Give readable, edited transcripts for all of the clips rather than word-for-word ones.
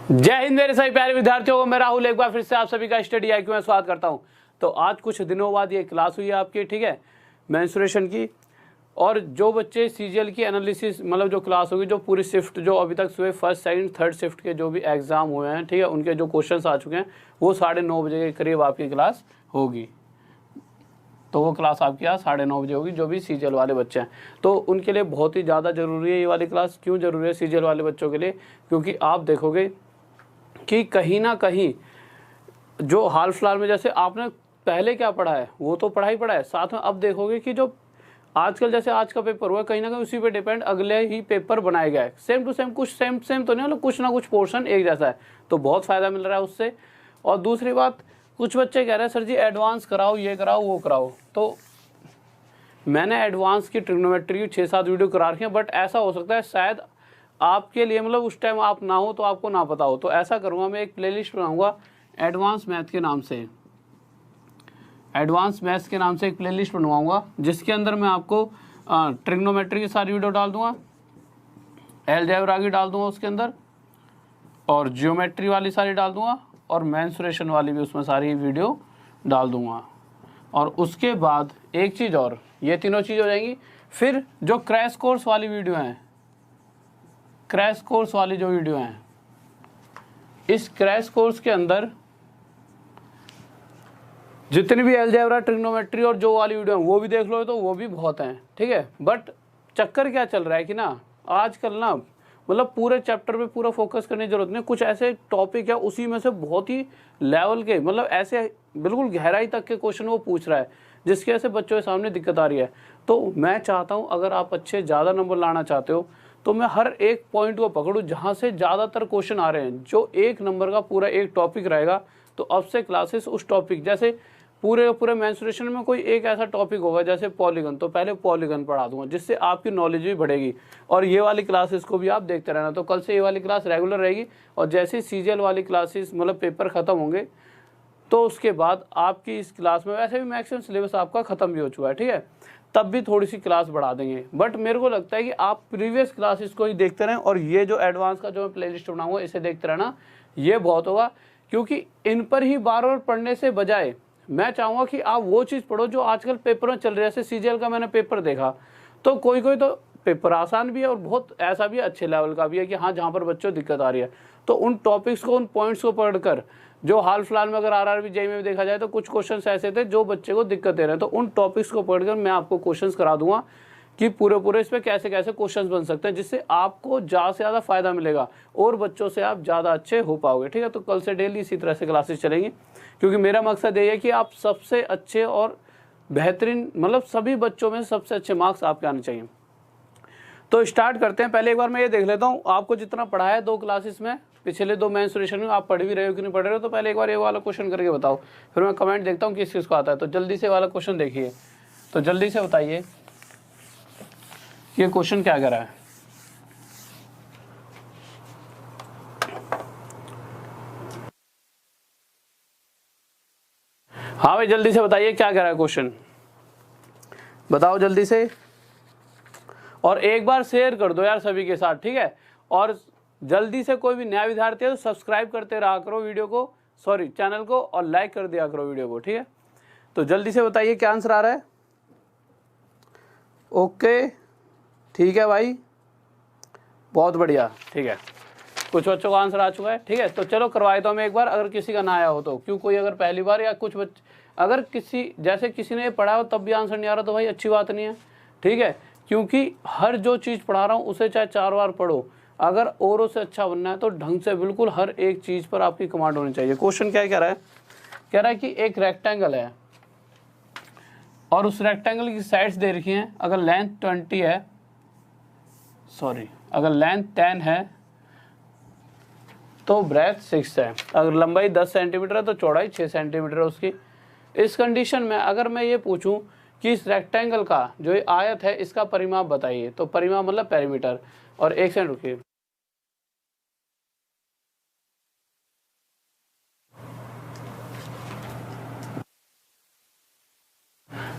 जय हिंद मेरे सभी प्यारे विद्यार्थियों को, मैं राहुल एक बार फिर से आप सभी का स्टडी आईक्यू में स्वागत करता हूं। तो आज कुछ दिनों बाद ये क्लास हुई है आपकी, ठीक है, मेंस्ट्रुएशन की। और जो बच्चे सीजीएल की एनालिसिस मतलब जो क्लास होगी, जो पूरी शिफ्ट जो अभी तक सुबह फर्स्ट सेकंड थर्ड शिफ्ट के जो भी एग्जाम हुए हैं, ठीक है, उनके जो क्वेश्चंस आ चुके हैं वो 9:30 बजे के करीब आपकी क्लास होगी। तो वो क्लास आपकी आज 9:30 बजे होगी, जो भी सीजीएल वाले बच्चे हैं। तो उनके लिए बहुत ही ज़्यादा ज़रूरी है ये वाली क्लास। क्यों ज़रूरी है सीजीएल वाले बच्चों के लिए? क्योंकि आप देखोगे कि कहीं ना कहीं जो हाल फिलहाल में जैसे आपने पहले क्या पढ़ा है वो तो पढ़ा ही पढ़ा है, साथ में अब देखोगे कि जो आजकल जैसे आज का पेपर हुआ कहीं ना कहीं उसी पे डिपेंड अगले ही पेपर बनाए गए हैं। सेम टू सेम, कुछ सेम तो नहीं, मतलब कुछ ना कुछ पोर्शन एक जैसा है, तो बहुत फ़ायदा मिल रहा है उससे। और दूसरी बात, कुछ बच्चे कह रहे हैं सर जी एडवांस कराओ, ये कराओ वो कराओ। तो मैंने एडवांस की ट्रिग्नोमेट्री की 6-7 वीडियो करा रखी हैं, बट ऐसा हो सकता है शायद आपके लिए मतलब उस टाइम आप ना हो तो आपको ना पता हो। तो ऐसा करूँगा, मैं एक प्लेलिस्ट बनाऊंगा एडवांस मैथ के नाम से, एडवांस मैथ्स के नाम से एक प्लेलिस्ट बनवाऊंगा, जिसके अंदर मैं आपको ट्रिग्नोमेट्री की सारी वीडियो डाल दूंगा, अलजेब्रा की डाल दूंगा उसके अंदर, और जियोमेट्री वाली सारी डाल दूंगा, और मेंस्ट्रुएशन वाली भी उसमें सारी वीडियो डाल दूंगा। और उसके बाद एक चीज़ और, ये तीनों चीज़ हो जाएंगी। फिर जो क्रैश कोर्स वाली वीडियो हैं, क्रैश कोर्स वाली जो वीडियो हैं, इस क्रैश कोर्स के अंदर जितनी भी अलजेब्रा ट्रिग्नोमेट्री और जो वाली वीडियो है वो भी देख लो, तो वो भी बहुत हैं, ठीक है। बट चक्कर क्या चल रहा है कि ना आजकल ना मतलब पूरे चैप्टर पे पूरा फोकस करने की जरूरत नहीं। कुछ ऐसे टॉपिक है उसी में से बहुत ही लेवल के, मतलब ऐसे बिल्कुल गहराई तक के क्वेश्चन वो पूछ रहा है, जिसकी वजह से बच्चों के सामने दिक्कत आ रही है। तो मैं चाहता हूँ अगर आप अच्छे ज़्यादा नंबर लाना चाहते हो तो मैं हर एक पॉइंट को पकड़ूँ जहाँ से ज़्यादातर क्वेश्चन आ रहे हैं, जो 1 नंबर का पूरा एक टॉपिक रहेगा। तो अब से क्लासेस उस टॉपिक, जैसे पूरे मेंस्ट्रुएशन में कोई एक ऐसा टॉपिक होगा जैसे पॉलीगन, तो पहले पॉलीगन पढ़ा दूंगा, जिससे आपकी नॉलेज भी बढ़ेगी। और ये वाली क्लासेस को भी आप देखते रहना। तो कल से ये वाली क्लास रेगुलर रहेगी, और जैसे ही सीजीएल वाली क्लासेस मतलब पेपर ख़त्म होंगे तो उसके बाद आपकी इस क्लास में, वैसे भी मैक्सिमम सिलेबस आपका ख़त्म भी हो चुका है, ठीक है, तब भी थोड़ी सी क्लास बढ़ा देंगे। बट मेरे को लगता है कि आप प्रीवियस क्लासेस को ही देखते रहें, और ये जो एडवांस का जो मैं प्लेलिस्ट बनाऊंगा इसे देखते रहना, ये बहुत होगा। क्योंकि इन पर ही बार बार पढ़ने से बजाय मैं चाहूँगा कि आप वो चीज़ पढ़ो जो आजकल पेपर में चल रही है। जैसे सीजीएल का मैंने पेपर देखा, तो कोई तो पेपर आसान भी है और बहुत ऐसा भी अच्छे लेवल का भी है कि हाँ जहाँ पर बच्चों दिक्कत आ रही है, तो उन टॉपिक्स को, उन पॉइंट्स को पढ़कर, जो हाल फिलहाल में अगर आरआरबी जेईई में भी देखा जाए तो कुछ क्वेश्चंस ऐसे थे जो बच्चे को दिक्कत दे रहे हैं, तो उन टॉपिक्स को पढ़कर मैं आपको क्वेश्चंस करा दूंगा कि पूरे इस पर कैसे कैसे क्वेश्चंस बन सकते हैं, जिससे आपको ज़्यादा से ज़्यादा फायदा मिलेगा और बच्चों से आप ज़्यादा अच्छे हो पाओगे, ठीक है। तो कल से डेली इसी तरह से क्लासेस चलेंगी, क्योंकि मेरा मकसद ये है कि आप सबसे अच्छे और बेहतरीन, मतलब सभी बच्चों में सबसे अच्छे मार्क्स आपके आने चाहिए। तो स्टार्ट करते हैं। पहले एक बार मैं ये देख लेता हूँ आपको जितना पढ़ा है 2 क्लासेस में, पिछले 2 मेंस्ट्रुएशन में आप पढ़ भी रहे हो कि नहीं पढ़ रहे हो। तो पहले एक बार ये वाला क्वेश्चन करके बताओ, फिर मैं कमेंट देखता हूँ किस किस को आता है। तो जल्दी से वाला क्वेश्चन देखिए, तो जल्दी से बताइए ये क्वेश्चन क्या कह रहा है। हाँ भाई जल्दी से बताइए क्या कह रहा है क्वेश्चन, बताओ जल्दी से। और एक बार शेयर कर दो यार सभी के साथ, ठीक है। और जल्दी से कोई भी नया विद्यार्थी है तो सब्सक्राइब करते रहा करो वीडियो को, सॉरी चैनल को, और लाइक कर दिया करो वीडियो को, ठीक है। तो जल्दी से बताइए क्या आंसर आ रहा है। ओके ठीक है भाई, बहुत बढ़िया, ठीक है। कुछ बच्चों का आंसर आ चुका है, ठीक है। तो चलो करवाए तो मैं एक बार, अगर किसी का ना आया हो तो, क्यों कोई अगर पहली बार या कुछ बच्चे अगर किसी जैसे किसी ने पढ़ा हो तब भी आंसर नहीं आ रहा तो भाई अच्छी बात नहीं है, ठीक है। क्योंकि हर जो चीज़ पढ़ा रहा हूँ उसे चाहे 4 बार पढ़ो, अगर औरों से अच्छा बनना है तो ढंग से बिल्कुल हर एक चीज़ पर आपकी कमांड होनी चाहिए। क्वेश्चन क्या कह रहा है? कह रहा है कि एक रेक्टेंगल है और उस रेक्टेंगल की साइड्स दे रखी हैं। अगर लेंथ 20 है, सॉरी अगर लेंथ 10 है तो ब्रेथ 6 है। अगर लंबाई 10 सेंटीमीटर है तो चौड़ाई 6 सेंटीमीटर है उसकी। इस कंडीशन में अगर मैं ये पूछूं कि इस रेक्टेंगल का जो ये आयत है इसका परिमाप बताइए, तो परिमाप मतलब पेरीमीटर। और एक सेकंड रुकिए,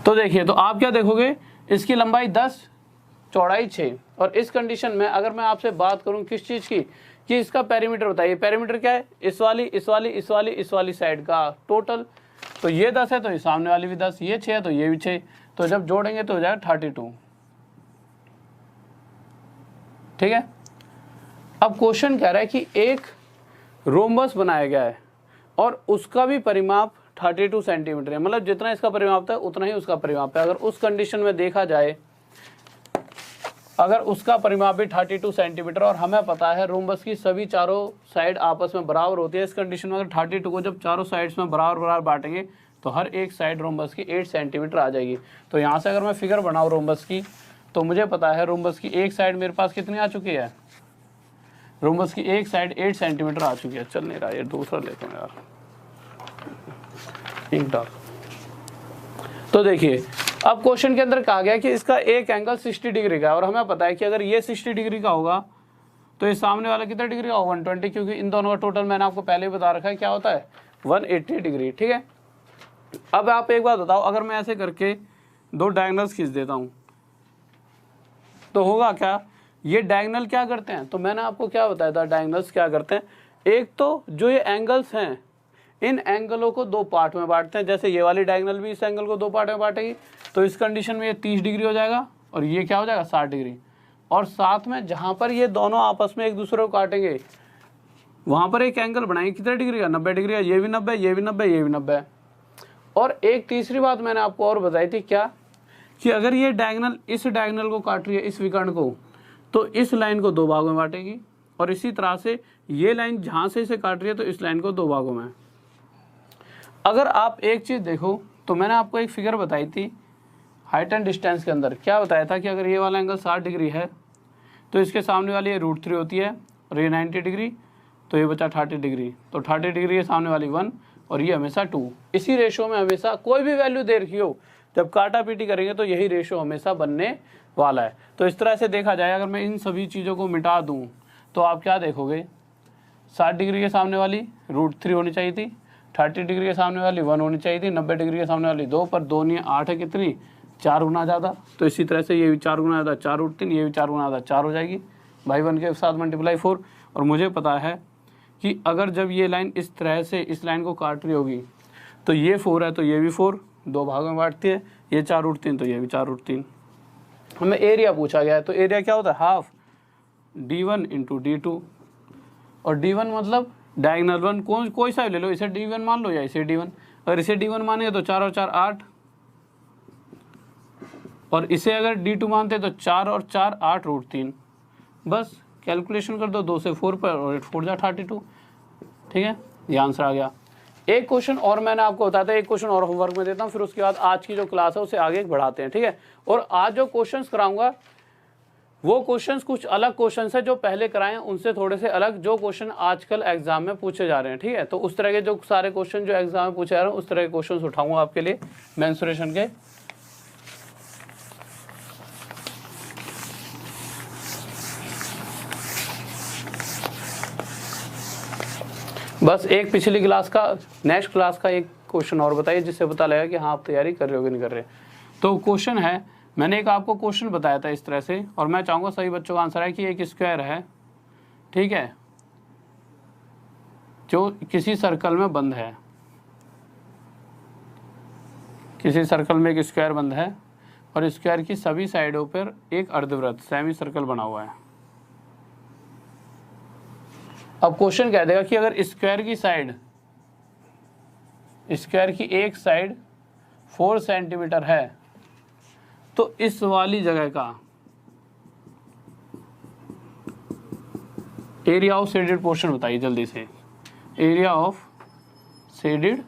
तो देखिए, तो आप क्या देखोगे, इसकी लंबाई 10 चौड़ाई 6। और इस कंडीशन में अगर मैं आपसे बात करूं किस चीज़ की, कि इसका पेरीमीटर बताइए। पेरीमीटर क्या है, इस वाली साइड का टोटल। तो ये 10 है तो ये सामने वाली भी 10, ये 6 है तो ये भी 6, तो जब जोड़ेंगे तो हो जाएगा 32। ठीक है। अब क्वेश्चन कह रहा है कि एक रोम्बस बनाया गया है और उसका भी परिमाप 32 सेंटीमीटर है, मतलब जितना इसका परिमाप था उतना ही उसका परिमाप है। अगर उस कंडीशन में देखा जाए, अगर उसका परिमाप भी 32 सेंटीमीटर और हमें पता है रोम्बस की सभी चारों साइड आपस में बराबर होती है, इस कंडीशन में अगर 32 को जब चारों साइड्स में बराबर बांटेंगे तो हर एक साइड रोम्बस की 8 सेंटीमीटर आ जाएगी। तो यहाँ से अगर मैं फिगर बनाऊँ रोम्बस की, तो मुझे पता है रोम्बस की एक साइड मेरे पास कितनी आ चुकी है, रोम्बस की एक साइड 8 सेंटीमीटर आ चुकी है। चल नहीं रहा, ये दूसरा लेता हूँ यार, इंक डाल। तो देखिए अब क्वेश्चन के अंदर कहा गया कि इसका एक एंगल 60 डिग्री का है और हमें पता है कि अगर ये 60 डिग्री का होगा तो ये सामने वाला कितना डिग्री का होगा, 120, क्योंकि इन दोनों का टोटल मैंने आपको पहले ही बता रखा है क्या होता है, 180 डिग्री। ठीक है। अब आप एक बात बताओ, अगर मैं ऐसे करके दो डायगोनल्स खींच देता हूँ तो होगा क्या, ये डायगोनल क्या करते हैं, तो मैंने आपको क्या बताया था डायगोनल्स क्या करते हैं, एक तो जो ये एंगल्स हैं इन एंगलों को दो पार्ट में बांटते हैं। जैसे ये वाली डायगोनल भी इस एंगल को दो पार्ट में बांटेगी, तो इस कंडीशन में ये 30 डिग्री हो जाएगा और ये क्या हो जाएगा 60 डिग्री। और साथ में जहाँ पर ये दोनों आपस में एक दूसरे को काटेंगे वहाँ पर एक एंगल बनाएंगे कितने डिग्री का, 90 डिग्री का, ये भी 90, ये भी 90, ये भी 90। और एक तीसरी बात मैंने आपको और बताई थी क्या, कि अगर ये डायगोनल इस डायगोनल को काट रही है, इस विकर्ण को, तो इस लाइन को दो भागों में बांटेगी और इसी तरह से ये लाइन जहाँ से इसे काट रही है तो इस लाइन को दो भागों में। अगर आप एक चीज़ देखो तो मैंने आपको एक फिगर बताई थी हाइट एंड डिस्टेंस के अंदर, क्या बताया था कि अगर ये वाला एंगल 60 डिग्री है तो इसके सामने वाली ये √3 होती है और ये 90 डिग्री, तो ये बचा 30 डिग्री। तो 30 डिग्री है सामने वाली 1 और ये हमेशा 2। इसी रेशो में हमेशा कोई भी वैल्यू दे रखी हो, जब काटा पीटी करेंगे तो यही रेशो हमेशा बनने वाला है। तो इस तरह से देखा जाए, अगर मैं इन सभी चीज़ों को मिटा दूँ तो आप क्या देखोगे, 60 डिग्री के सामने वाली √3 होनी चाहिए थी, 30 डिग्री के सामने वाली 1 होनी चाहिए थी, 90 डिग्री के सामने वाली 2, पर 2 नहीं 8 है, कितनी 4 गुना ज़्यादा। तो इसी तरह से ये भी 4 गुना ज़्यादा 4 √3, ये भी 4 गुना ज़्यादा 4 हो जाएगी, भाई 1 के साथ मल्टीप्लाई 4। और मुझे पता है कि अगर जब ये लाइन इस तरह से इस लाइन को काट रही होगी तो ये 4 है तो ये भी 4, दो भागों में बांटती है, ये 4 √3 तो ये भी 4 √3। हमें एरिया पूछा गया है, तो एरिया क्या होता है, हाफ d1 × d2। और d1 मतलब डायगोनल 1 कोई सा ले लो, इसे d1 मान लो या इसे d1। अगर इसे d1 मानेंगे तो 4 और 4 8, और इसे अगर d2 मानते तो 4 और 4 8 √3। बस कैलकुलेशन कर दो, 2 से 4 पर और 4 जा 32। ठीक है, ये आंसर आ गया। एक क्वेश्चन और मैंने आपको बताया था, एक क्वेश्चन और होमवर्क में देता हूँ, फिर उसके बाद आज की जो क्लास है उसे आगे बढ़ाते हैं। ठीक है, और आज जो क्वेश्चंस कराऊंगा वो क्वेश्चंस कुछ अलग क्वेश्चंस है जो पहले कराए उनसे थोड़े से अलग, जो क्वेश्चन आजकल एग्जाम में पूछे जा रहे हैं। ठीक है, तो उस तरह के जो सारे क्वेश्चन जो एग्जाम में पूछे जा रहे हैं उस तरह के क्वेश्चन उठाऊंगा आपके लिए मेंसुरेशन के। बस एक पिछली क्लास का नेक्स्ट क्लास का एक क्वेश्चन और बताइए जिससे पता लगेगा कि हाँ आप तैयारी कर रहे हो कि नहीं कर रहे। तो क्वेश्चन है, मैंने एक आपको क्वेश्चन बताया था इस तरह से, और मैं चाहूँगा सभी बच्चों का आंसर है कि एक स्क्वायर है, ठीक है, जो किसी सर्कल में बंद है, किसी सर्कल में एक स्क्वायर बंद है और स्क्वायर की सभी साइडों पर एक अर्धवृत्त सेमी सर्कल बना हुआ है। अब क्वेश्चन कह देगा कि अगर स्क्वायर की साइड, स्क्वायर की एक साइड 4 सेंटीमीटर है तो इस वाली जगह का एरिया ऑफ शेडेड पोर्शन बताइए जल्दी से। एरिया ऑफ शेडेड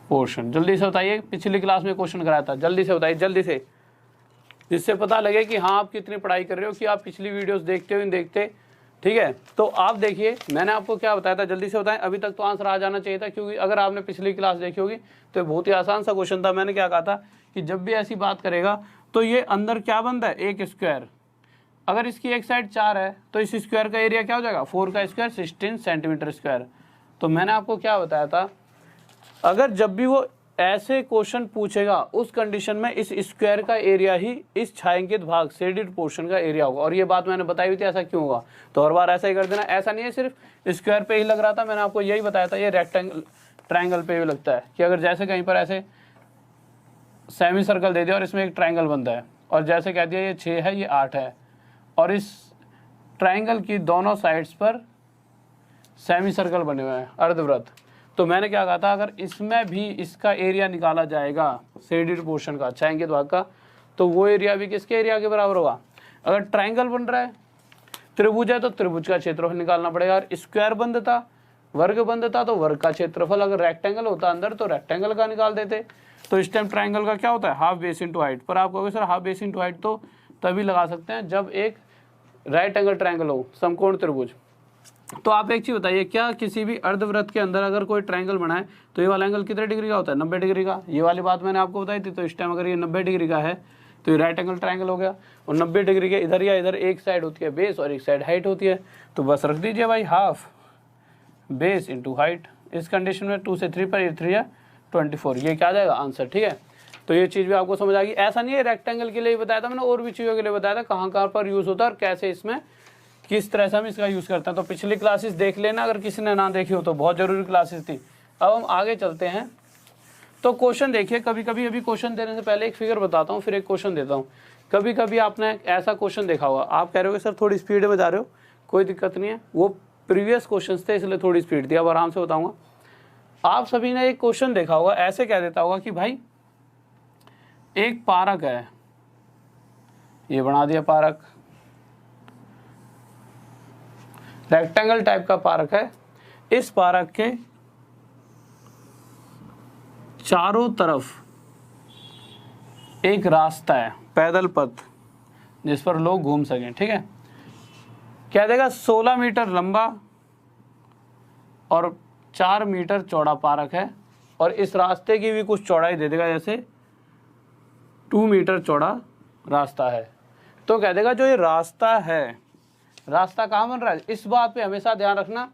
पोर्शन जल्दी से बताइए, पिछली क्लास में क्वेश्चन कराया था, जल्दी से बताइए जल्दी से, जिससे पता लगे कि हाँ आप कितनी पढ़ाई कर रहे हो, कि आप पिछली वीडियोस देखते हो नहीं देखते। ठीक है, तो आप देखिए मैंने आपको क्या बताया था, जल्दी से बताएं। अभी तक तो आंसर आ जाना चाहिए था, क्योंकि अगर आपने पिछली क्लास देखी होगी तो बहुत ही आसान सा क्वेश्चन था। मैंने क्या कहा था कि जब भी ऐसी बात करेगा तो ये अंदर क्या बंद है, एक स्क्वायर, अगर इसकी एक साइड 4 है तो इस स्क्वायर का एरिया क्या हो जाएगा, 4 का स्क्वायर 16 सेंटीमीटर स्क्वायर। तो मैंने आपको क्या बताया था, अगर जब भी वो ऐसे क्वेश्चन पूछेगा उस कंडीशन में इस स्क्वायर का एरिया ही इस छायांकित भाग शेडेड पोर्शन का एरिया होगा। और ये बात मैंने बताई हुई थी, ऐसा क्यों होगा, तो हर बार ऐसा ही कर देना। ऐसा नहीं है सिर्फ स्क्वायर पे ही लग रहा था, मैंने आपको यही बताया था, ये रेक्टेंगल ट्रायंगल पे भी लगता है कि अगर जैसे कहीं पर ऐसे सेमी सर्कल दे दिया और इसमें एक ट्रायंगल बनता है, और जैसे कह दिया ये 6 है ये 8 है, और इस ट्रायंगल की दोनों साइड्स पर सेमी सर्कल बने हुए हैं, अर्धवृत्त, तो मैंने क्या कहा था, अगर इसमें भी इसका एरिया निकाला जाएगा शेडेड पोर्शन का, छायांकित भाग का, तो वो एरिया भी किसके एरिया के बराबर होगा। अगर ट्रायंगल बन रहा है, त्रिभुज है, तो त्रिभुज का क्षेत्रफल निकालना पड़ेगा। और स्क्वायर बंद था, वर्ग बंद था, तो वर्ग का क्षेत्रफल, अगर रेक्टेंगल होता अंदर तो रेक्टेंगल का निकाल देते। तो इस टाइम ट्रायंगल का क्या होता है, हाफ बेस इंटू हाइट। पर आप कहोगे sir half base into height तो तभी लगा सकते हैं जब एक राइट एंगल ट्रायंगल हो, समकोण त्रिभुज। तो आप एक चीज बताइए, क्या किसी भी अर्धवृत्त के अंदर अगर कोई ट्रायंगल बनाए तो ये वाला एंगल कितने डिग्री का होता है, 90 डिग्री का। ये वाली बात मैंने आपको बताई थी। तो इस टाइम अगर ये 90 डिग्री का है तो ये राइट एंगल ट्रायंगल हो गया। और 90 डिग्री के इधर या इधर एक साइड होती है बेस और एक साइड हाइट होती है, तो बस रख दीजिए भाई हाफ बेस इंटू हाइट। इस कंडीशन में 2 से 3 पर, ये 3 है 24, ये क्या आ जाएगा आंसर। ठीक है, तो ये चीज़ भी आपको समझ आ गई। ऐसा नहीं है रेक्टेंगल के लिए बताया था मैंने, और भी चीज़ों के लिए बताया था कहाँ कहाँ पर यूज़ होता है और कैसे इसमें किस तरह से हम इसका यूज़ करते हैं। तो पिछली क्लासेस देख लेना अगर किसी ने ना देखी हो तो, बहुत ज़रूरी क्लासेस थी। अब हम आगे चलते हैं। तो क्वेश्चन देखिए, कभी कभी अभी क्वेश्चन देने से पहले एक फिगर बताता हूँ, फिर एक क्वेश्चन देता हूँ। कभी कभी आपने ऐसा क्वेश्चन देखा होगा, आप कह रहे हो सर थोड़ी स्पीड में जा रहे हो, कोई दिक्कत नहीं है, वो प्रीवियस क्वेश्चन थे इसलिए थोड़ी स्पीड थी, अब आराम से बताऊँगा। आप सभी ने एक क्वेश्चन देखा होगा, ऐसे कह देता होगा कि भाई एक पार्क है, ये बना दिया पार्क, रेक्टेंगल टाइप का पार्क है। इस पार्क के चारों तरफ एक रास्ता है, पैदल पथ, जिस पर लोग घूम सकें। ठीक है, क्या देगा, 16 मीटर लंबा और 4 मीटर चौड़ा पार्क है, और इस रास्ते की भी कुछ चौड़ाई दे देगा, जैसे 2 मीटर चौड़ा रास्ता है। तो कह देगा जो ये रास्ता है, रास्ता कहाँ बन रहा है, इस बात पे हमेशा ध्यान रखना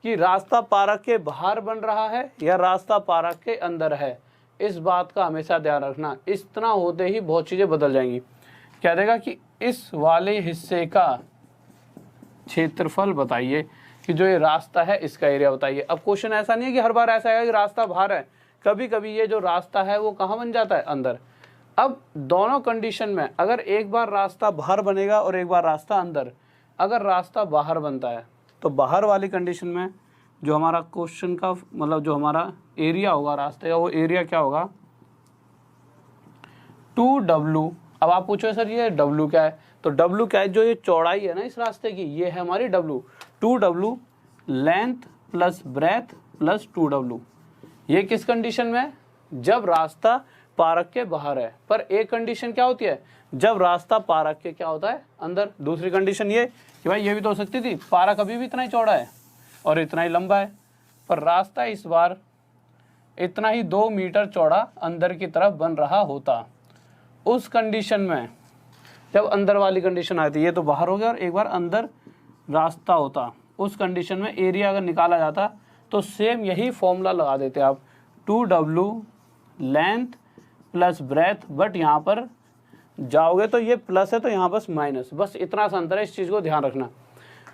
कि रास्ता पार्क के बाहर बन रहा है या रास्ता पार्क के अंदर है, इस बात का हमेशा ध्यान रखना। इतना होते ही बहुत चीज़ें बदल जाएंगी। कह देगा कि इस वाले हिस्से का क्षेत्रफल बताइए, कि जो ये रास्ता है इसका एरिया बताइए। अब क्वेश्चन ऐसा नहीं है कि हर बार ऐसा है कि रास्ता बाहर है, कभी कभी ये जो रास्ता है वो कहाँ बन जाता है, अंदर। अब दोनों कंडीशन में अगर एक बार रास्ता बाहर बनेगा और एक बार रास्ता अंदर, अगर रास्ता बाहर बनता है तो बाहर वाली कंडीशन में जो हमारा क्वेश्चन का मतलब जो हमारा एरिया होगा रास्ते का, वो एरिया क्या होगा, 2W। अब आप पूछो सर ये W क्या है, तो W क्या है, जो ये चौड़ाई है ना इस रास्ते की, ये है हमारी W। 2W length plus breadth plus 2W। ये किस कंडीशन में, जब रास्ता पार्क के बाहर है। पर एक कंडीशन क्या होती है, जब रास्ता पार्क के क्या होता है, अंदर। दूसरी कंडीशन ये कि भाई ये भी तो हो सकती थी, पार्क अभी भी इतना ही चौड़ा है और इतना ही लंबा है, पर रास्ता इस बार इतना ही 2 मीटर चौड़ा अंदर की तरफ बन रहा होता। उस कंडीशन में जब अंदर वाली कंडीशन आती है, ये तो बाहर हो गया और एक बार अंदर रास्ता होता, उस कंडीशन में एरिया अगर निकाला जाता तो सेम यही फॉर्मूला लगा देते आप, 2W length plus breadth, but यहाँ पर जाओगे तो ये प्लस है तो यहाँ बस माइनस, बस इतना सा अंतर है, इस चीज़ को ध्यान रखना।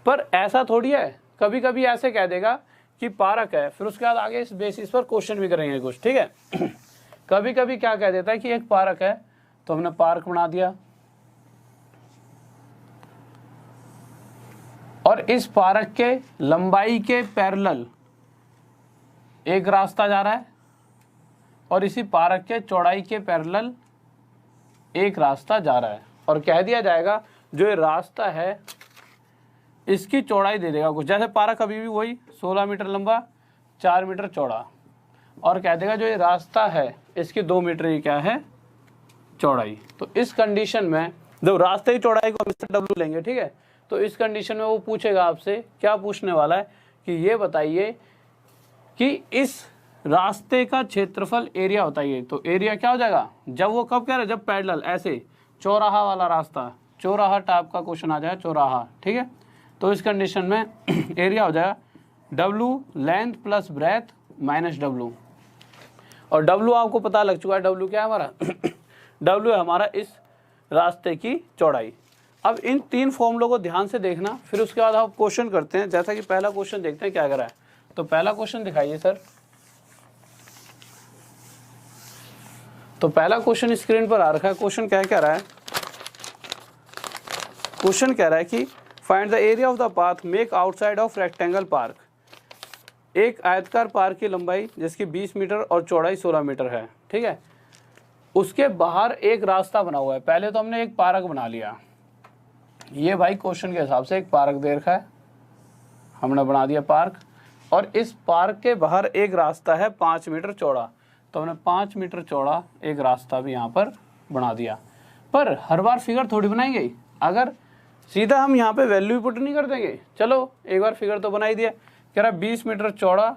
पर ऐसा थोड़ी है, कभी कभी ऐसे कह देगा कि पार्क है, फिर उसके बाद आगे इस बेसिस पर क्वेश्चन भी करेंगे कुछ। ठीक है, कभी कभी क्या कह देता है कि एक पार्क है, तो हमने पार्क बना दिया, और इस पार्क के लंबाई के पैरेलल एक रास्ता जा रहा है, और इसी पार्क के चौड़ाई के पैरेलल एक रास्ता जा रहा है, और कह दिया जाएगा जो ये रास्ता है इसकी चौड़ाई दे देगा कुछ, जैसे पार्क अभी भी वही 16 मीटर लंबा 4 मीटर चौड़ा, और कह देगा जो ये रास्ता है इसकी 2 मीटर ही क्या है, चौड़ाई। तो इस कंडीशन में जब रास्ते की चौड़ाई को हम W लेंगे, ठीक है, तो इस कंडीशन में वो पूछेगा आपसे, क्या पूछने वाला है कि ये बताइए कि इस रास्ते का क्षेत्रफल एरिया बताइए। तो एरिया क्या हो जाएगा, जब वो कब कह रहा है, जब पैरेलल ऐसे चौराहा वाला रास्ता, चौराहा टाइप का क्वेश्चन आ जाए, चौराहा। ठीक है, तो इस कंडीशन में एरिया हो जाएगा W length plus breadth minus W। और W आपको पता लग चुका है, W क्या है हमारा W है हमारा इस रास्ते की चौड़ाई। अब इन 3 फॉर्मूलों को ध्यान से देखना, फिर उसके बाद आप क्वेश्चन करते हैं। जैसा कि पहला क्वेश्चन देखते हैं क्या करा है। तो पहला क्वेश्चन दिखाइए सर। तो पहला क्वेश्चन स्क्रीन पर आ रखा है। क्वेश्चन क्या कह रहा है, क्वेश्चन कह रहा है कि find the area of the path make outside of rectangle park. एक आयताकार पार्क की लंबाई जिसकी 20 मीटर और चौड़ाई 16 मीटर है, ठीक है। उसके बाहर एक रास्ता बना हुआ है। पहले तो हमने एक पार्क बना लिया, ये भाई क्वेश्चन के हिसाब से एक पार्क दे रखा है, हमने बना दिया पार्क। और इस पार्क के बाहर एक रास्ता है 5 मीटर चौड़ा, तो हमने 5 मीटर चौड़ा एक रास्ता भी यहाँ पर बना दिया। पर हर बार फिगर थोड़ी बनाएंगे, अगर सीधा हम यहाँ पे वैल्यू पुट नहीं कर देंगे। चलो एक बार फिगर तो बना ही दिया। कह रहा 20 मीटर चौड़ा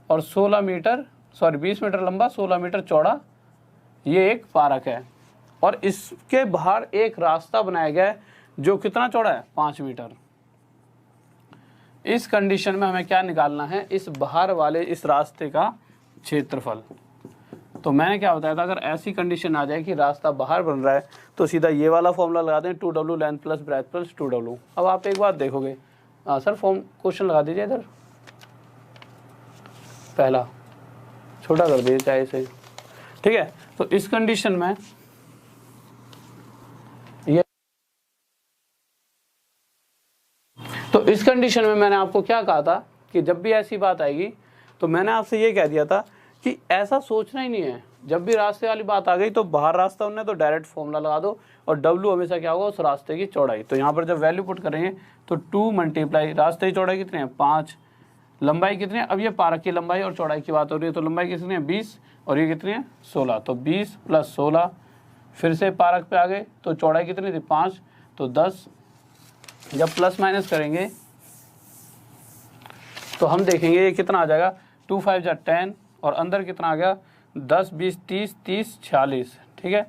और 16 मीटर, सॉरी 20 मीटर लंबा 16 मीटर चौड़ा, ये एक पार्क है। और इसके बाहर एक रास्ता बनाया गया है जो कितना चौड़ा है, 5 मीटर। इस कंडीशन में हमें क्या निकालना है, इस बाहर वाले इस रास्ते का क्षेत्रफल। तो मैंने क्या बताया था, अगर ऐसी कंडीशन आ जाए कि रास्ता बाहर बन रहा है तो सीधा ये वाला फॉर्मूला लगा दें, 2W length plus breadth plus 2W। अब आप एक बात देखोगे, सर क्वेश्चन लगा दीजिए इधर, पहला छोटा कर दीजिए चाहे इसे, ठीक है। तो इस कंडीशन में ये, तो इस कंडीशन में मैंने आपको क्या कहा था कि जब भी ऐसी बात आएगी तो मैंने आपसे ये कह दिया था कि ऐसा सोचना ही नहीं है। जब भी रास्ते वाली बात आ गई तो बाहर रास्ता उन्हें तो डायरेक्ट फॉर्मूला लगा दो, और W हमेशा क्या होगा, उस रास्ते की चौड़ाई। तो यहाँ पर जब वैल्यू पुट करेंगे तो 2 मल्टीप्लाई रास्ते की चौड़ाई कितनी है, 5, लंबाई कितनी है, अब ये पार्क की लंबाई और चौड़ाई की बात हो रही है, तो लंबाई कितनी है 20 और ये कितनी है 16, तो 20 प्लस 16, फिर से पार्क पे आ गए तो चौड़ाई कितनी थी 5, तो 10। जब प्लस माइनस करेंगे तो हम देखेंगे ये कितना आ जाएगा, 2 5 जा 10 और अंदर कितना आ गया 10 20 30 30 46, ठीक है।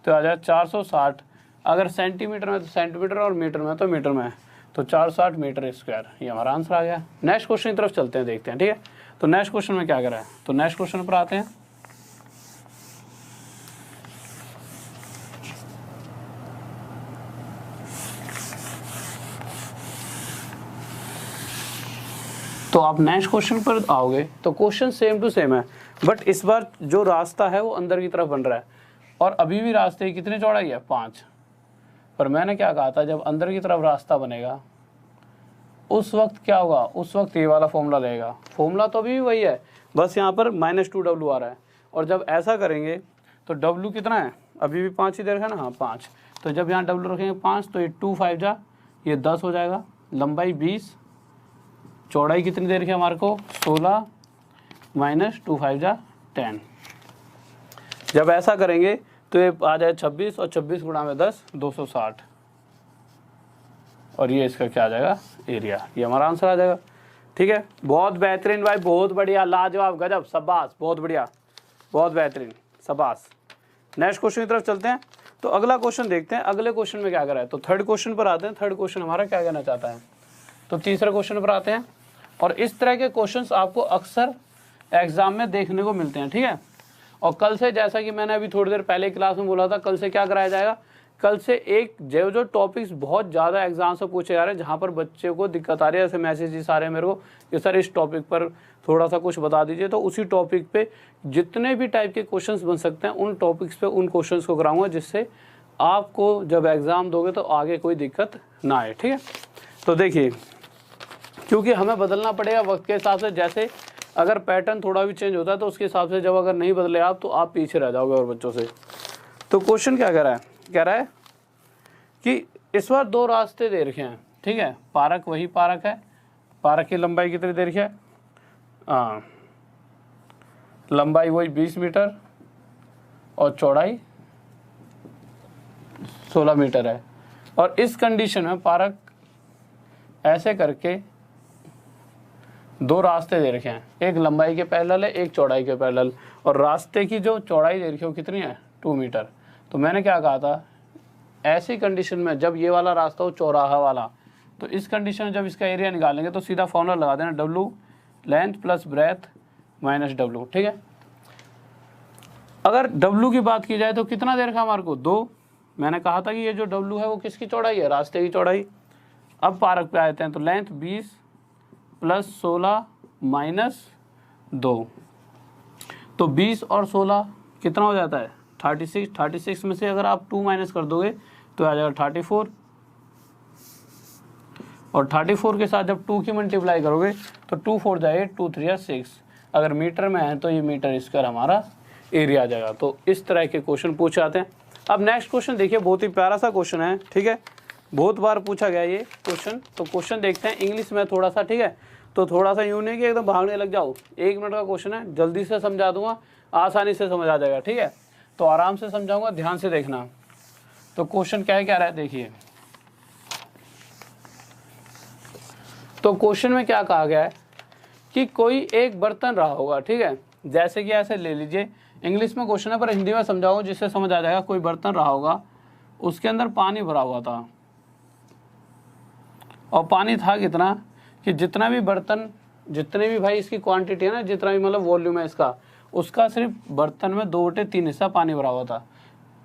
तो आ जाएगा 460। अगर सेंटीमीटर में तो सेंटीमीटर और मीटर में तो मीटर में, तो 460 मीटर स्क्वायर, ये हमारा आंसर आ गया। नेक्स्ट क्वेश्चन की तरफ चलते हैं, देखते हैं, ठीक है। तो नेक्स्ट क्वेश्चन में क्या करा है, तो नेक्स्ट क्वेश्चन पर आते हैं। तो आप नेक्स्ट क्वेश्चन पर आओगे तो क्वेश्चन सेम टू सेम है, बट इस बार जो रास्ता है वो अंदर की तरफ बन रहा है और अभी भी रास्ते की कितनी चौड़ाई है 5। पर मैंने क्या कहा था, जब अंदर की तरफ रास्ता बनेगा उस वक्त क्या होगा, उस वक्त ये वाला फॉर्मूला लगेगा। फॉर्मूला तो अभी भी वही है, बस यहाँ पर -2W आ रहा है। और जब ऐसा करेंगे तो W कितना है, अभी भी 5 ही दे रखा है ना, हाँ 5। तो जब यहाँ W रखेंगे 5 तो ये 2 5 जा ये 10 हो जाएगा, लंबाई 20, चौड़ाई कितनी दे रखी है हमारे को 16 -2 5 जा 10। जब ऐसा करेंगे तो ये आ जाए 26 और 26 गुणा में 10 260, और ये इसका क्या आ जाएगा एरिया, ये हमारा आंसर आ जाएगा, ठीक है। बहुत बेहतरीन भाई, बहुत बढ़िया, लाजवाब, गजब, शाबाश, बहुत बढ़िया, बहुत बेहतरीन, शाबाश। नेक्स्ट क्वेश्चन की तरफ चलते हैं। तो अगला क्वेश्चन देखते हैं, अगले क्वेश्चन में क्या करा है। तो थर्ड क्वेश्चन पर आते हैं। थर्ड क्वेश्चन हमारा क्या कहना चाहता है, तो तीसरे क्वेश्चन पर आते हैं। और इस तरह के क्वेश्चंस आपको अक्सर एग्जाम में देखने को मिलते हैं, ठीक है। और कल से, जैसा कि मैंने अभी थोड़ी देर पहले क्लास में बोला था, कल से क्या कराया जाएगा, कल से एक जो टॉपिक्स बहुत ज़्यादा एग्जाम से पूछे जा रहे हैं, जहाँ पर बच्चे को दिक्कत आ रही है, ऐसे मैसेजेस आ रहे हैं मेरे को कि सर इस टॉपिक पर थोड़ा सा कुछ बता दीजिए, तो उसी टॉपिक पे जितने भी टाइप के क्वेश्चंस बन सकते हैं उन टॉपिक्स पे उन क्वेश्चंस को कराऊंगा, जिससे आपको जब एग्ज़ाम दोगे तो आगे कोई दिक्कत ना आए, ठीक है। तो देखिए, क्योंकि हमें बदलना पड़ेगा वक्त के हिसाब से, जैसे अगर पैटर्न थोड़ा भी चेंज होता है तो उसके हिसाब से जब अगर नहीं बदले आप तो आप पीछे रह जाओगे और बच्चों से। तो क्वेश्चन क्या कह रहा है, कह रहा है कि इस बार 2 रास्ते दे रखे हैं, ठीक है। पार्क वही पार्क है, पार्क की लंबाई कितनी दे रखी है, लंबाई वही 20 मीटर और चौड़ाई 16 मीटर है। और इस कंडीशन में पार्क ऐसे करके 2 रास्ते दे रखे हैं, एक लंबाई के पैरेलल है, एक चौड़ाई के पैरेलल, और रास्ते की जो चौड़ाई दे रखी है वो कितनी है 2 मीटर। तो मैंने क्या कहा था, ऐसी कंडीशन में जब ये वाला रास्ता हो चौराहा वाला, तो इस कंडीशन में जब इसका एरिया निकालेंगे तो सीधा फॉर्मूला लगा देना W length plus breadth minus W, ठीक है। अगर W की बात की जाए तो कितना दे रखा हमारे को 2। मैंने कहा था कि ये जो W है वो किसकी चौड़ाई है, रास्ते की चौड़ाई। अब पार्क पे आते हैं तो लेंथ 20 + 16 - 2, तो 20 और 16 कितना हो जाता है 36। 36 में से अगर आप 2 माइनस कर दोगे तो आ जाएगा 34, और 34 के साथ जब 2 की मल्टीप्लाई करोगे तो 2 4 जाएगा 2 3 6। अगर मीटर में है तो ये मीटर स्क्वायर हमारा एरिया आ जाएगा। तो इस तरह के क्वेश्चन पूछे जाते हैं। अब नेक्स्ट क्वेश्चन देखिए, बहुत ही प्यारा सा क्वेश्चन है, ठीक है, बहुत बार पूछा गया ये क्वेश्चन। तो क्वेश्चन देखते हैं इंग्लिश में थोड़ा सा, ठीक है। तो थोड़ा सा यूँ नहीं कि एकदम भागने लग जाओ, 1 मिनट का क्वेश्चन है, जल्दी से समझा दूंगा, आसानी से समझ आ जाएगा, ठीक है। तो आराम से समझाऊंगा, ध्यान से देखना। तो क्वेश्चन क्या है, क्या रहा है देखिए। तो क्वेश्चन में क्या कहा गया है कि कोई एक बर्तन रहा होगा, ठीक है, जैसे कि ऐसे ले लीजिए, इंग्लिश में क्वेश्चन है पर हिंदी में समझाओ जिससे समझ आ जाएगा। कोई बर्तन रहा होगा, उसके अंदर पानी भरा हुआ था, और पानी था कितना कि जितना भी बर्तन, जितने भी भाई इसकी क्वांटिटी है ना, जितना भी मतलब वॉल्यूम है इसका, उसका सिर्फ बर्तन में 2/3 हिस्सा पानी भरा हुआ था।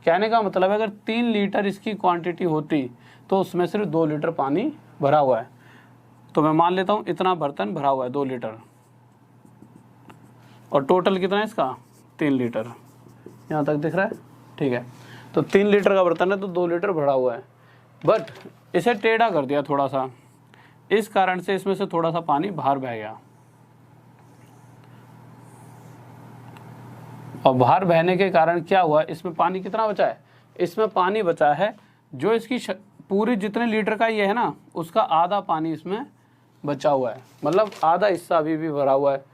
कहने का मतलब है अगर 3 लीटर इसकी क्वांटिटी होती तो उसमें सिर्फ 2 लीटर पानी भरा हुआ है। तो मैं मान लेता हूँ इतना बर्तन भरा हुआ है 2 लीटर, और टोटल कितना है इसका 3 लीटर। यहाँ तक दिख रहा है, ठीक है। तो 3 लीटर का बर्तन है तो 2 लीटर भरा हुआ है, बट इसे टेढ़ा कर दिया थोड़ा सा, इस कारण से इसमें से थोड़ा सा पानी बाहर बह गया, और बाहर बहने के कारण क्या हुआ, इसमें पानी कितना बचा है, इसमें पानी बचा है जो इसकी पूरी जितने लीटर का ये है ना, उसका आधा पानी इसमें बचा हुआ है, मतलब आधा हिस्सा अभी भी भरा हुआ है।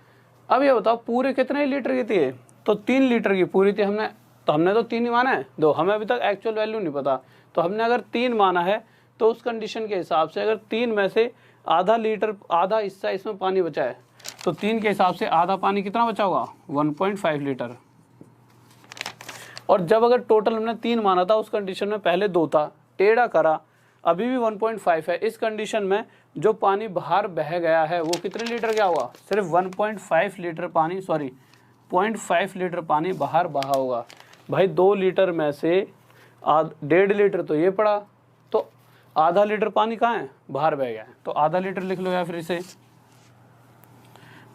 अब ये बताओ पूरे कितने लीटर की थी, तो 3 लीटर की पूरी थी। हमने तो 3 ही माना है, 2 हमें अभी तक एक्चुअल वैल्यू नहीं पता। तो हमने अगर 3 माना है तो उस कंडीशन के हिसाब से अगर 3 में से आधा लीटर, आधा हिस्सा इसमें पानी बचा है, तो 3 के हिसाब से आधा पानी कितना बचा होगा 1.5 लीटर। और जब अगर टोटल हमने 3 माना था, उस कंडीशन में पहले 2 था, टेढ़ा करा, अभी भी 1.5 है। इस कंडीशन में जो पानी बाहर बह गया है वो कितने लीटर क्या हुआ, सिर्फ 1.5 लीटर पानी, सॉरी 0.5 लीटर पानी बाहर बहा होगा। भाई 2 लीटर में से 1.5 लीटर तो ये पड़ा, तो आधा लीटर पानी कहाँ है, बाहर बह गया है, तो आधा लीटर लिख लो या फिर इसे।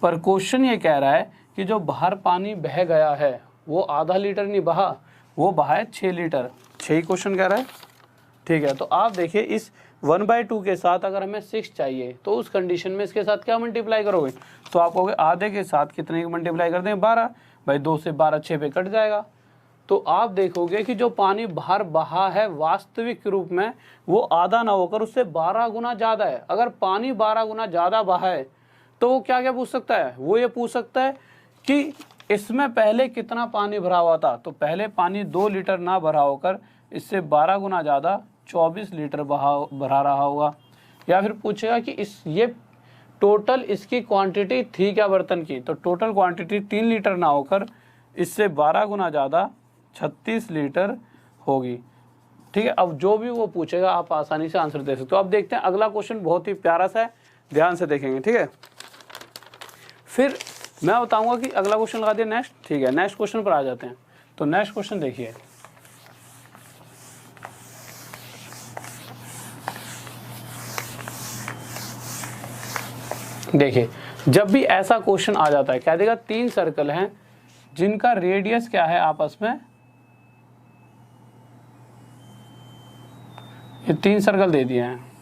पर क्वेश्चन ये कह रहा है कि जो बाहर पानी बह गया है वो आधा लीटर नहीं बहा, वो बहा है 6 लीटर। 6 ही क्वेश्चन कह रहा है, ठीक है। तो आप देखिए इस 1/2 के साथ अगर हमें 6 चाहिए तो उस कंडीशन में इसके साथ क्या मल्टीप्लाई करोगे, तो आप कहोगे आधे के साथ कितने की मल्टीप्लाई कर दें 12। भाई 2 से 12 6 पे कट जाएगा। तो आप देखोगे कि जो पानी बाहर बहा है वास्तविक रूप में वो आधा ना होकर उससे 12 गुना ज़्यादा है। अगर पानी 12 गुना ज़्यादा बहा है तो वो क्या क्या पूछ सकता है, वो ये पूछ सकता है कि इसमें पहले कितना पानी भरा हुआ था। तो पहले पानी 2 लीटर ना भरा होकर इससे 12 गुना ज़्यादा 24 लीटर भरा रहा होगा। या फिर पूछेगा कि ये टोटल इसकी क्वांटिटी थी क्या बर्तन की, तो टोटल क्वांटिटी 3 लीटर ना होकर इससे 12 गुना ज़्यादा 36 लीटर होगी, ठीक है। अब जो भी वो पूछेगा आप आसानी से आंसर दे सकते हो। अब देखते हैं अगला क्वेश्चन, बहुत ही प्यारा सा है, ध्यान से देखेंगे, ठीक है। फिर मैं बताऊंगा कि अगला क्वेश्चन लगा दिया नेक्स्ट, ठीक है। नेक्स्ट क्वेश्चन पर आ जाते हैं। तो नेक्स्ट क्वेश्चन देखिए, देखिए जब भी ऐसा क्वेश्चन आ जाता है क्या देगा, 3 सर्कल हैं जिनका रेडियस क्या है आपस में, ये 3 सर्कल दे दिए हैं।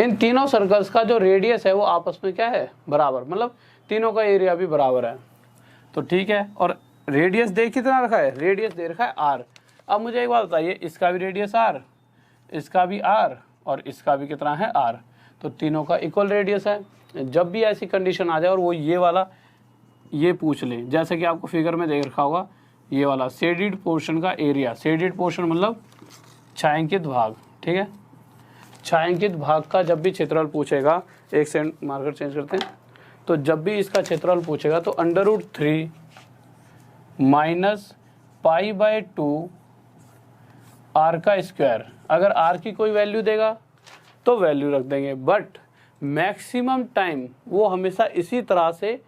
इन तीनों सर्कल्स का जो रेडियस है वो आपस में क्या है, बराबर, मतलब तीनों का एरिया भी बराबर है। तो ठीक है, और रेडियस दे कितना रखा है, रेडियस दे रखा है r। अब मुझे एक बात बताइए, इसका भी रेडियस r, इसका भी r, और इसका भी कितना है r, तो तीनों का इक्वल रेडियस है। जब भी ऐसी कंडीशन आ जाए और वो ये वाला ये पूछ ले, जैसे कि आपको फिगर में देख रखा होगा, ये वाला शेडिड पोर्शन का एरिया, शेडिड पोर्शन मतलब छायांकित भाग, ठीक है। छायांकित भाग का जब भी क्षेत्रफल पूछेगा, एक सेकंड मार्कर चेंज करते हैं, तो जब भी इसका क्षेत्रफल पूछेगा तो √3 - π/2 r का स्क्वायर। अगर r की कोई वैल्यू देगा तो वैल्यू रख देंगे, बट मैक्सिमम टाइम वो हमेशा इसी तरह से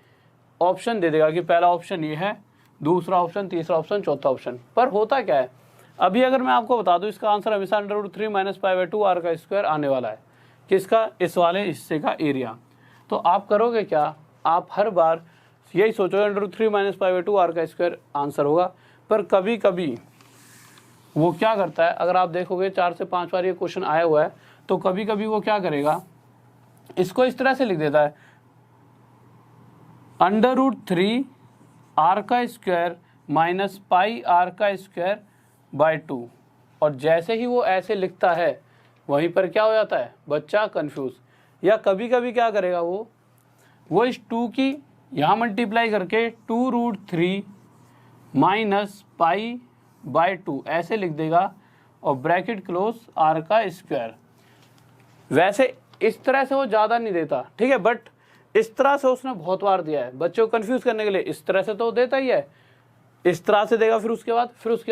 ऑप्शन दे देगा कि पहला ऑप्शन ये है, दूसरा ऑप्शन, तीसरा ऑप्शन, चौथा ऑप्शन। पर होता क्या है, अभी अगर मैं आपको बता दूं इसका आंसर हमेशा √3 - π/2 r का स्क्वायर आने वाला है। किसका? इस वाले हिस्से का एरिया। तो आप करोगे क्या, आप हर बार यही सोचोगे √3 - π/2 r का स्क्वायर आंसर होगा। पर कभी कभी वो क्या करता है, अगर आप देखोगे 4 से 5 बार ये क्वेश्चन आया हुआ है, तो कभी कभी वो क्या करेगा, इसको इस तरह से लिख देता है √3 r का स्क्वायर - πr का स्क्वायर बाय 2। और जैसे ही वो ऐसे लिखता है वहीं पर क्या हो जाता है, बच्चा कंफ्यूज। या कभी कभी क्या करेगा वो इस 2 की यहाँ मल्टीप्लाई करके 2√3 - π/2 ऐसे लिख देगा और ब्रैकेट क्लोज r का स्क्वायर। वैसे इस तरह से वो ज़्यादा नहीं देता, ठीक है, बट इस तरह से उसने बहुत बार दिया है बच्चों को कंफ्यूज करने के लिए। इस तरह से तो देता ही है, इस तरह से देगा, फिर उसके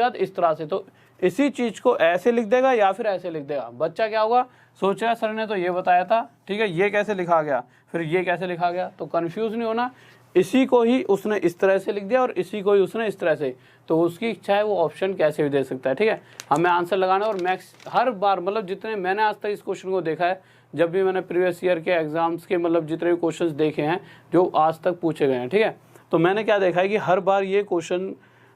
बाद इस तरह से। तो इसी चीज़ को ऐसे लिख देगा या फिर ऐसे लिख देगा। बच्चा क्या होगा, सोचेगा सर ने तो ये बताया था, ठीक है, ये कैसे लिखा गया, फिर ये कैसे लिखा गया। तो कंफ्यूज नहीं होना, इसी को ही उसने इस तरह से लिख दिया और इसी को ही उसने इस तरह से। तो उसकी इच्छा है वो ऑप्शन कैसे भी दे सकता है, ठीक है। हमें आंसर लगाना। और मैक्स हर बार मतलब जितने मैंने आज तक इस क्वेश्चन को देखा है, जब भी मैंने प्रीवियस ईयर के एग्जाम्स के मतलब जितने भी क्वेश्चंस देखे हैं जो आज तक पूछे गए हैं, ठीक है, तो मैंने क्या देखा है कि हर बार ये क्वेश्चन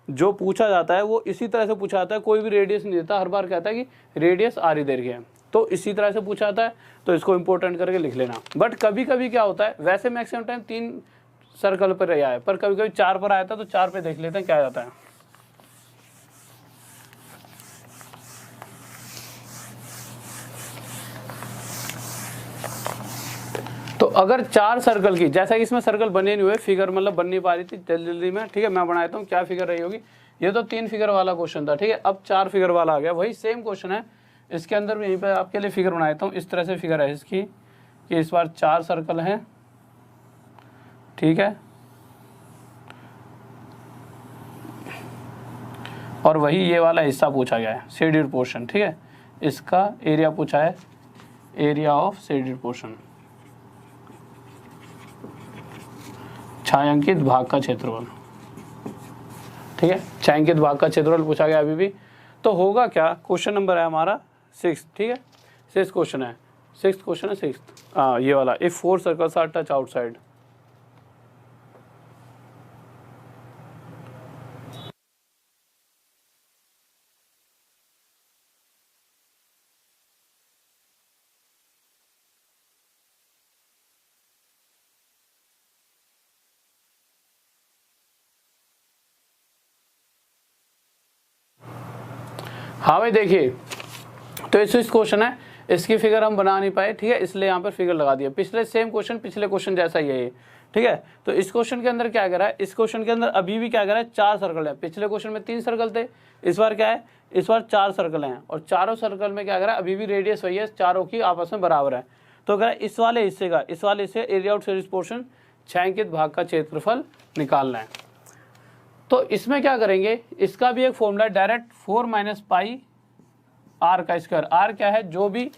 जो पूछा जाता है वो इसी तरह से पूछा जाता है। कोई भी रेडियस नहीं देता, हर बार कहता है कि रेडियस आर इधर की है, तो इसी तरह से पूछा जाता है। तो इसको इंपॉर्टेंट करके लिख लेना। बट कभी कभी क्या होता है, वैसे मैक्सिमम टाइम 3 सर्कल पर आया है, पर कभी कभी 4 पर आया था, तो 4 पे देख लेते हैं क्या जाता है। तो अगर 4 सर्कल की, जैसा कि इसमें सर्कल बने नहीं हुए, फिगर मतलब बन नहीं पा रही थी जल्दी में, ठीक है, मैं बना देता हूँ क्या फिगर रही होगी। ये तो 3 फिगर वाला क्वेश्चन था, ठीक है, अब 4 फिगर वाला आ गया। वही सेम क्वेश्चन है, इसके अंदर भी यहीं पे आपके लिए फिगर बना देता हूँ। इस तरह से फिगर है इसकी कि इस बार 4 सर्कल हैं, ठीक है, और वही ये वाला हिस्सा पूछा गया है, शेडेड पोर्शन, ठीक है, इसका एरिया पूछा है, एरिया ऑफ शेडेड पोर्शन, छायांकित भाग का क्षेत्रफल, ठीक है, छायांकित भाग का क्षेत्रफल पूछा गया अभी भी। तो होगा क्या, क्वेश्चन नंबर है हमारा 6, ठीक है, 6 क्वेश्चन है, 6 क्वेश्चन है, 6 ये वाला। If 4 circles are touch outside, हाँ भाई देखिए, तो इस क्वेश्चन है, इसकी फिगर हम बना नहीं पाए, ठीक है, इसलिए यहाँ पर फिगर लगा दिया। पिछले सेम क्वेश्चन, पिछले क्वेश्चन जैसा ही है ये, ठीक है। तो इस क्वेश्चन के अंदर क्या कह रहा है, इस क्वेश्चन के अंदर अभी भी क्या कह रहा है, 4 सर्कल है। पिछले क्वेश्चन में 3 सर्कल थे, इस बार क्या है, इस बार 4 सर्कल हैं, और चारों सर्कल में क्या कह रहा है, अभी भी रेडियस वही है, चारों की आपस में बराबर है। तो कह रहा है इस वाले हिस्से का, इस वाले हिस्से एरिया ऑफ शेडेड पोर्शन, छायांकित भाग का क्षेत्रफल निकालना है। तो इसमें क्या करेंगे, इसका भी एक फॉर्मूला है, डायरेक्ट 4 - π r का स्क्वायर। r क्या है, जो भी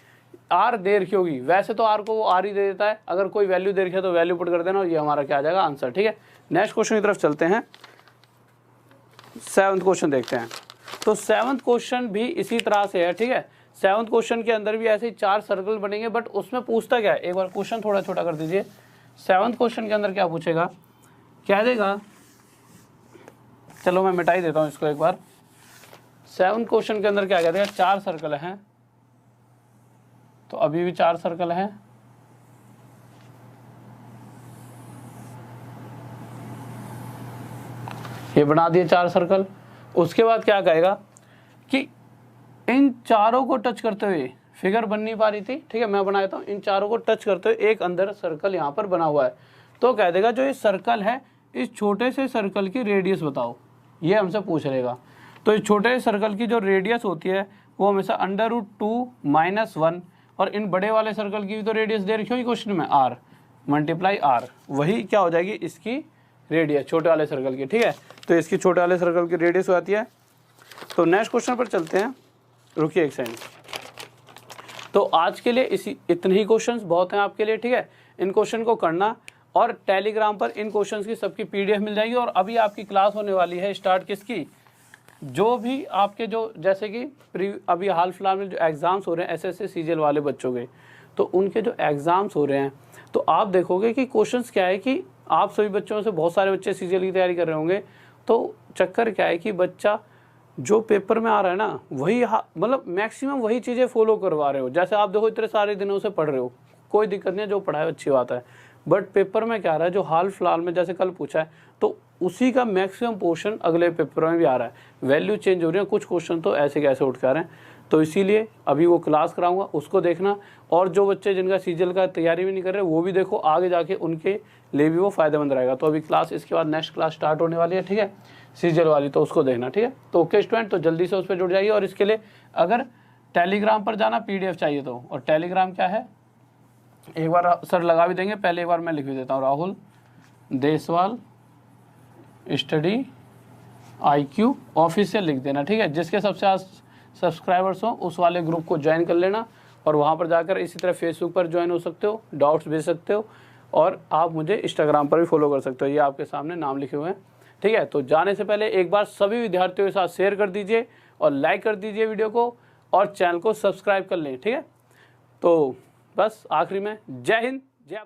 r दे रखी होगी, वैसे तो r को वो r ही दे देता है, अगर कोई वैल्यू दे रखी है तो वैल्यू पुट कर देना, और ये हमारा क्या आ जाएगा, आंसर, ठीक है। नेक्स्ट क्वेश्चन की तरफ चलते हैं, 7th क्वेश्चन देखते हैं। तो 7th क्वेश्चन भी इसी तरह से है, ठीक है। 7th क्वेश्चन के अंदर भी ऐसे ही 4 सर्कल बनेंगे, बट उसमें पूछता क्या है, एक बार क्वेश्चन थोड़ा छोटा कर दीजिए। 7th क्वेश्चन के अंदर क्या पूछेगा, क्या देगा, चलो मैं मिटा ही देता हूँ इसको एक बार। 7th क्वेश्चन के अंदर क्या कहते हैं, 4 सर्कल हैं, तो अभी भी 4 सर्कल हैं, ये बना दिए 4 सर्कल। उसके बाद क्या कहेगा कि इन चारों को टच करते हुए, फिगर बन नहीं पा रही थी, ठीक है, मैं बना देता हूँ, इन चारों को टच करते हुए एक अंदर सर्कल यहाँ पर बना हुआ है। तो कह देगा जो ये सर्कल है, इस छोटे से सर्कल की रेडियस बताओ, ये हमसे पूछ लेगा। तो इस छोटे सर्कल की जो रेडियस होती है वो हमेशा √2 - 1, और इन बड़े वाले सर्कल की भी तो रेडियस दे रखी होगी क्वेश्चन में, r × r, वही क्या हो जाएगी इसकी रेडियस छोटे वाले सर्कल की, ठीक है। तो इसकी छोटे वाले सर्कल की रेडियस हो जाती है। तो नेक्स्ट क्वेश्चन पर चलते हैं, रुकिए एक सेकंड। तो आज के लिए इतने ही क्वेश्चंस बहुत हैं आपके लिए, ठीक है। इन क्वेश्चन को करना और टेलीग्राम पर इन क्वेश्चंस की सबकी PDF मिल जाएगी। और अभी आपकी क्लास होने वाली है स्टार्ट किसकी, जो भी आपके जो जैसे कि अभी हाल फिलहाल में जो एग्ज़ाम्स हो रहे हैं SSC CGL वाले बच्चों के, तो उनके जो एग्ज़ाम्स हो रहे हैं तो आप देखोगे कि क्वेश्चंस क्या है कि आप सभी बच्चों से बहुत सारे बच्चे CGL की तैयारी कर रहे होंगे, तो चक्कर क्या है कि बच्चा जो पेपर में आ रहा है ना वही मतलब मैक्सिमम वही चीज़ें फॉलो करवा रहे हो। जैसे आप देखो इतने सारे दिनों से पढ़ रहे हो, कोई दिक्कत नहीं है, जो पढ़ा है अच्छी बात है, बट पेपर में क्या आ रहा है जो हाल फिलहाल में जैसे कल पूछा है तो उसी का मैक्सिमम पोर्शन अगले पेपर में भी आ रहा है। वैल्यू चेंज हो रही है, कुछ क्वेश्चन तो ऐसे कैसे उठ के आ रहे हैं। तो इसीलिए अभी वो क्लास कराऊंगा, उसको देखना। और जो बच्चे जिनका CGL का तैयारी भी नहीं कर रहे वो भी देखो, आगे जाके उनके लिए भी वो फ़ायदेमंद रहेगा। तो अभी क्लास इसके बाद नेक्स्ट क्लास स्टार्ट होने वाली है, ठीक है, CGL वाली, तो उसको देखना, ठीक है। तो ओके स्टूडेंट, तो जल्दी से उस पर जुड़ जाइए। और इसके लिए अगर टेलीग्राम पर जाना PDF चाहिए तो, और टेलीग्राम क्या है एक बार सर लगा भी देंगे, पहले एक बार मैं लिख भी देता हूँ, Rahul Deswal study IQ official लिख देना, ठीक है। जिसके सबसे आज सब्सक्राइबर्स हो उस वाले ग्रुप को ज्वाइन कर लेना, और वहाँ पर जाकर इसी तरह फेसबुक पर ज्वाइन हो सकते हो, डाउट्स भेज सकते हो, और आप मुझे इंस्टाग्राम पर भी फॉलो कर सकते हो, ये आपके सामने नाम लिखे हुए हैं, ठीक है। तो जाने से पहले एक बार सभी विद्यार्थियों के साथ शेयर कर दीजिए और लाइक कर दीजिए वीडियो को, और चैनल को सब्सक्राइब कर लें, ठीक है। तो बस आखिरी में जय हिंद जय